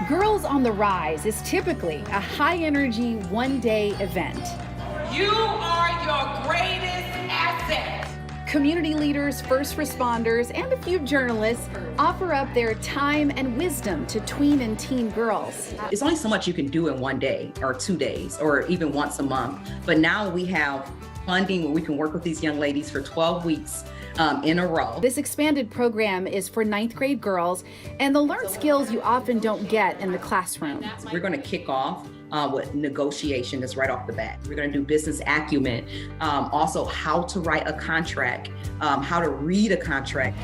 Girls on the Rise is typically a high-energy, one-day event. You are your greatest asset. Community leaders, first responders, and a few journalists offer up their time and wisdom to tween and teen girls. It's only so much you can do in one day or 2 days or even once a month. But now we have funding where we can work with these young ladies for 12 weeks in a row. This expanded program is for 9th grade girls, and they'll learn skills you often don't get in the classroom. We're going to kick off with negotiation. That's right off the bat. We're going to do business acumen, also how to write a contract, how to read a contract.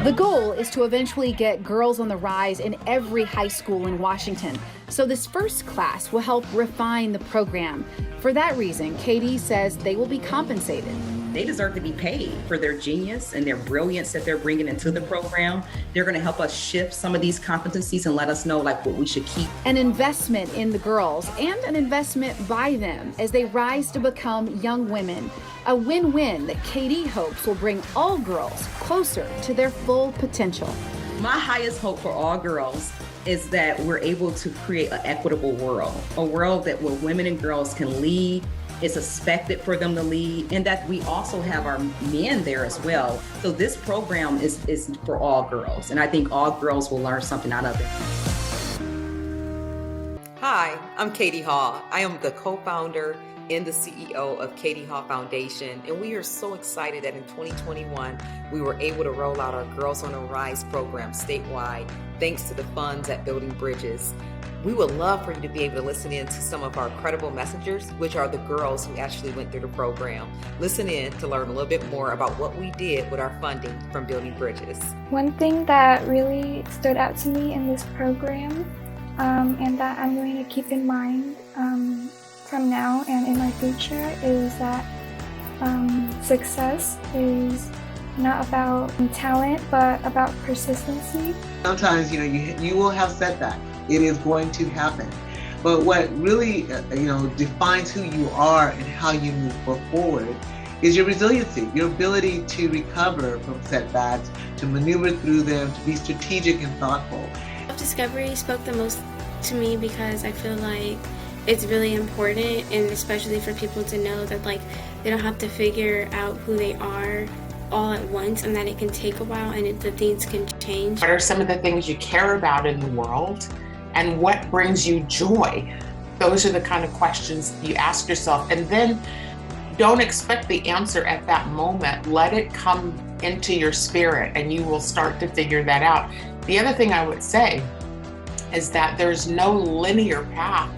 The goal is to eventually get Girls on the Rise in every high school in Washington. So this first class will help refine the program. For that reason, Katie says they will be compensated. They deserve to be paid for their genius and their brilliance that they're bringing into the program. They're going to help us shift some of these competencies and let us know what we should keep. An investment in the girls and an investment by them as they rise to become young women. A win-win that Katie hopes will bring all girls closer to their full potential. My highest hope for all girls is that we're able to create an equitable world, a world where women and girls can lead. It's expected for them to lead, and that we also have our men there as well. So this program is for all girls, and I think all girls will learn something out of it. Hi, I'm Katie Hall. I am the co-founder and the CEO of Katie Hall Foundation, and we are so excited that in 2021, we were able to roll out our Girls on the Rise program statewide, thanks to the funds at Building Bridges. We would love for you to be able to listen in to some of our credible messengers, which are the girls who actually went through the program. Listen in to learn a little bit more about what we did with our funding from Building Bridges. One thing that really stood out to me in this program, and that I'm going to keep in mind from now and in my future, is that success is not about talent, but about persistency. Sometimes, you will have setbacks. It is going to happen. But what really, defines who you are and how you move forward is your resiliency, your ability to recover from setbacks, to maneuver through them, to be strategic and thoughtful. Self-discovery spoke the most to me because I feel like it's really important, and especially for people to know that they don't have to figure out who they are all at once, and that it can take a while and that things can change. What are some of the things you care about in the world? And what brings you joy? Those are the kind of questions you ask yourself. And then don't expect the answer at that moment. Let it come into your spirit and you will start to figure that out. The other thing I would say is that there's no linear path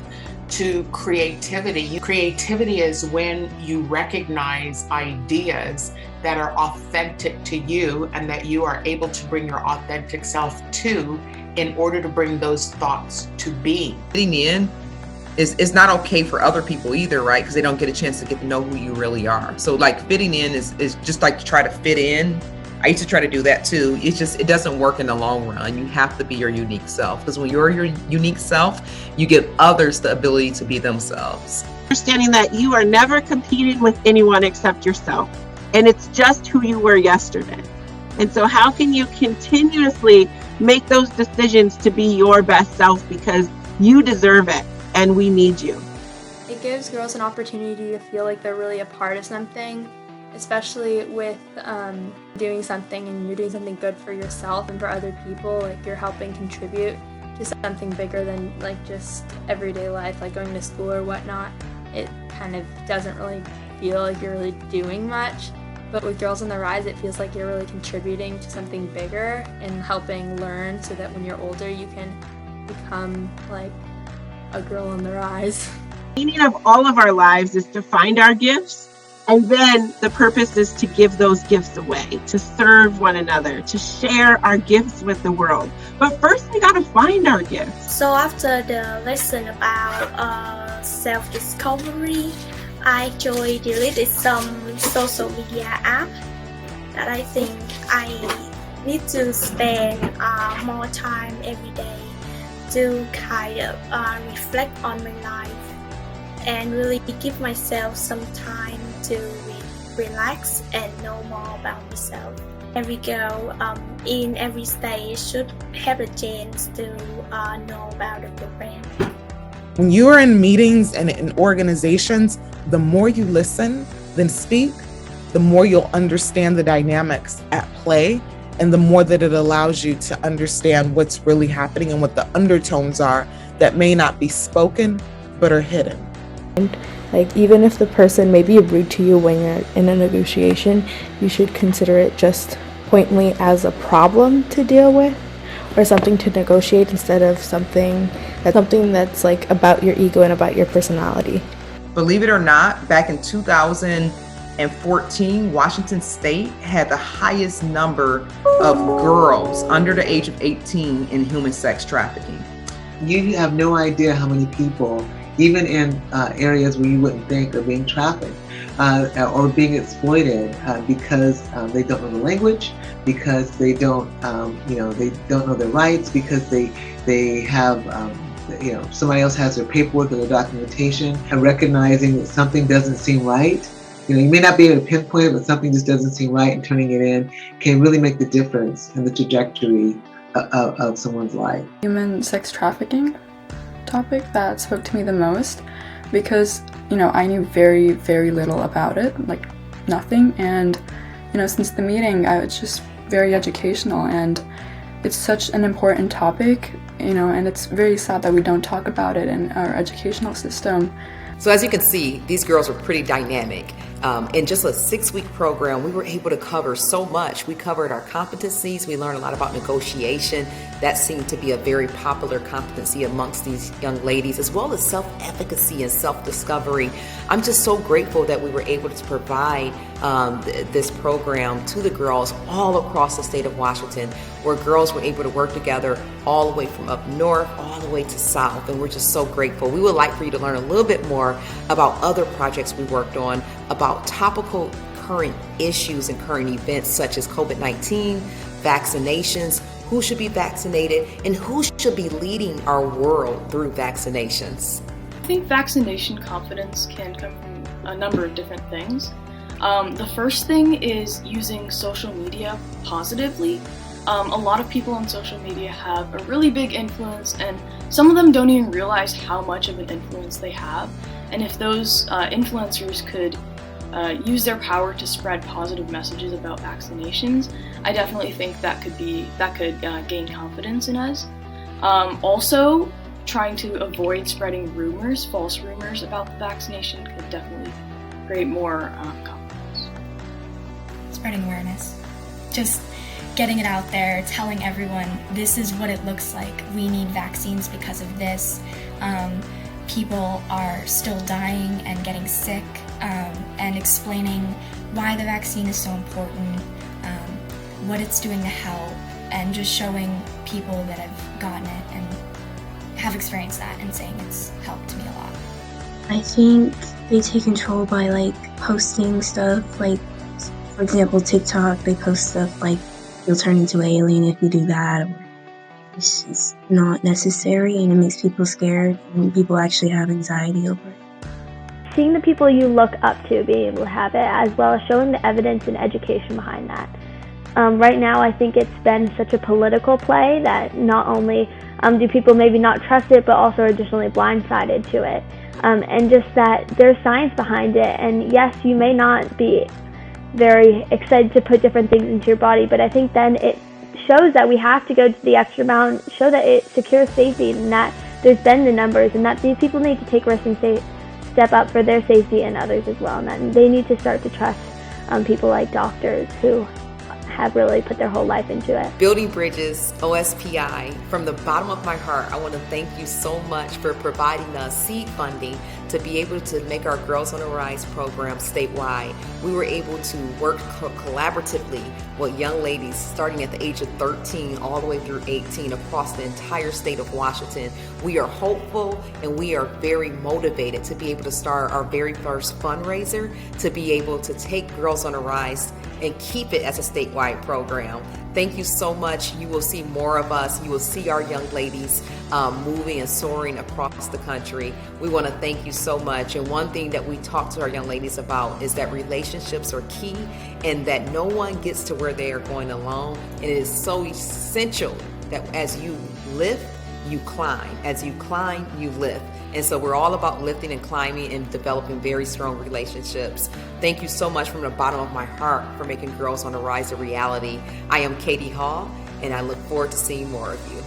to creativity. Creativity is when you recognize ideas that are authentic to you and that you are able to bring your authentic self to in order to bring those thoughts to being. Fitting in is not okay for other people either, right? Because they don't get a chance to get to know who you really are. So fitting in is just to try to fit in. I used to try to do that too. It doesn't work in the long run. You have to be your unique self, because when you're your unique self, you give others the ability to be themselves. Understanding that you are never competing with anyone except yourself, and it's just who you were yesterday. And so how can you continuously make those decisions to be your best self, because you deserve it and we need you. It gives girls an opportunity to feel like they're really a part of something, especially with doing something and you're doing something good for yourself and for other people. Like you're helping contribute to something bigger than just everyday life, like going to school or whatnot. It kind of doesn't really feel like you're really doing much. But with Girls on the Rise, it feels like you're really contributing to something bigger and helping learn so that when you're older, you can become like a girl on the rise. The meaning of all of our lives is to find our gifts, and then the purpose is to give those gifts away, to serve one another, to share our gifts with the world. But first, we got to find our gifts. So after the lesson about self-discovery, I deleted some social media app that I think I need to spend more time every day to kind of reflect on my life and really give myself some time to relax and know more about myself. every girl in every state should have a chance to know about the program. When you are in meetings and in organizations, the more you listen than speak, the more you'll understand the dynamics at play, and the more that it allows you to understand what's really happening and what the undertones are that may not be spoken but are hidden. Like, even if the person may be rude to you when you're in a negotiation, you should consider it just pointedly as a problem to deal with or something to negotiate instead of something that's like about your ego and about your personality. Believe it or not, back in 2014, Washington State had the highest number of girls under the age of 18 in human sex trafficking. You have no idea how many people, even in areas where you wouldn't think, are being trafficked or being exploited because they don't know the language, because they don't, they don't know their rights, because they have, somebody else has their paperwork or their documentation, and recognizing that something doesn't seem right. You may not be able to pinpoint it, but something just doesn't seem right, and turning it in can really make the difference in the trajectory of someone's life. Human sex trafficking topic that spoke to me the most because, I knew very, very little about it, like nothing. And, since the meeting, it's just very educational, and it's such an important topic, and it's very sad that we don't talk about it in our educational system. So as you can see, these girls were pretty dynamic. In just a 6-week program, we were able to cover so much. We covered our competencies. We learned a lot about negotiation. That seemed to be a very popular competency amongst these young ladies, as well as self-efficacy and self-discovery. I'm just so grateful that we were able to provide this program to the girls all across the state of Washington, where girls were able to work together all the way from up north, all the way to south, and we're just so grateful. We would like for you to learn a little bit more about other projects we worked on, about topical current issues and current events such as COVID-19, vaccinations, who should be vaccinated, and who should be leading our world through vaccinations. I think vaccination confidence can come from a number of different things. The first thing is using social media positively. A lot of people on social media have a really big influence, and some of them don't even realize how much of an influence they have. And if those influencers could use their power to spread positive messages about vaccinations, I definitely think that could gain confidence in us. Also, trying to avoid spreading rumors, false rumors about the vaccination could definitely create more confidence. Spreading awareness. Just getting it out there, telling everyone this is what it looks like. We need vaccines because of this. People are still dying and getting sick, and explaining why the vaccine is so important, what it's doing to help, and just showing people that have gotten it and have experienced that and saying it's helped me a lot. I think they take control by posting stuff, for example, TikTok, they post stuff like you'll turn into an alien if you do that, or it's just not necessary, and it makes people scared, and people actually have anxiety over it. Seeing the people you look up to being able to have it, as well as showing the evidence and education behind that. Right now, I think it's been such a political play that not only do people maybe not trust it, but also are additionally blindsided to it. And just that there's science behind it, and yes, you may not be very excited to put different things into your body, but I think then it shows that we have to go to the extra mile, show that it secures safety, and that there's been the numbers, and that these people need to take risks and step up for their safety and others as well, and that they need to start to trust people like doctors who have really put their whole life into it. Building Bridges, OSPI, from the bottom of my heart, I want to thank you so much for providing us seed funding to be able to make our Girls on the Rise program statewide. We were able to work collaboratively with young ladies starting at the age of 13 all the way through 18 across the entire state of Washington. We are hopeful and we are very motivated to be able to start our very first fundraiser to be able to take Girls on the Rise and keep it as a statewide program. Thank you so much. You will see more of us. You will see our young ladies moving and soaring across the country. We want to thank you so much. And one thing that we talk to our young ladies about is that relationships are key and that no one gets to where they are going alone. And it is so essential that as you lift, you climb. As you climb, you lift. And so we're all about lifting and climbing and developing very strong relationships. Thank you so much from the bottom of my heart for making Girls on the Rise a reality. I am Katie Hall, and I look forward to seeing more of you.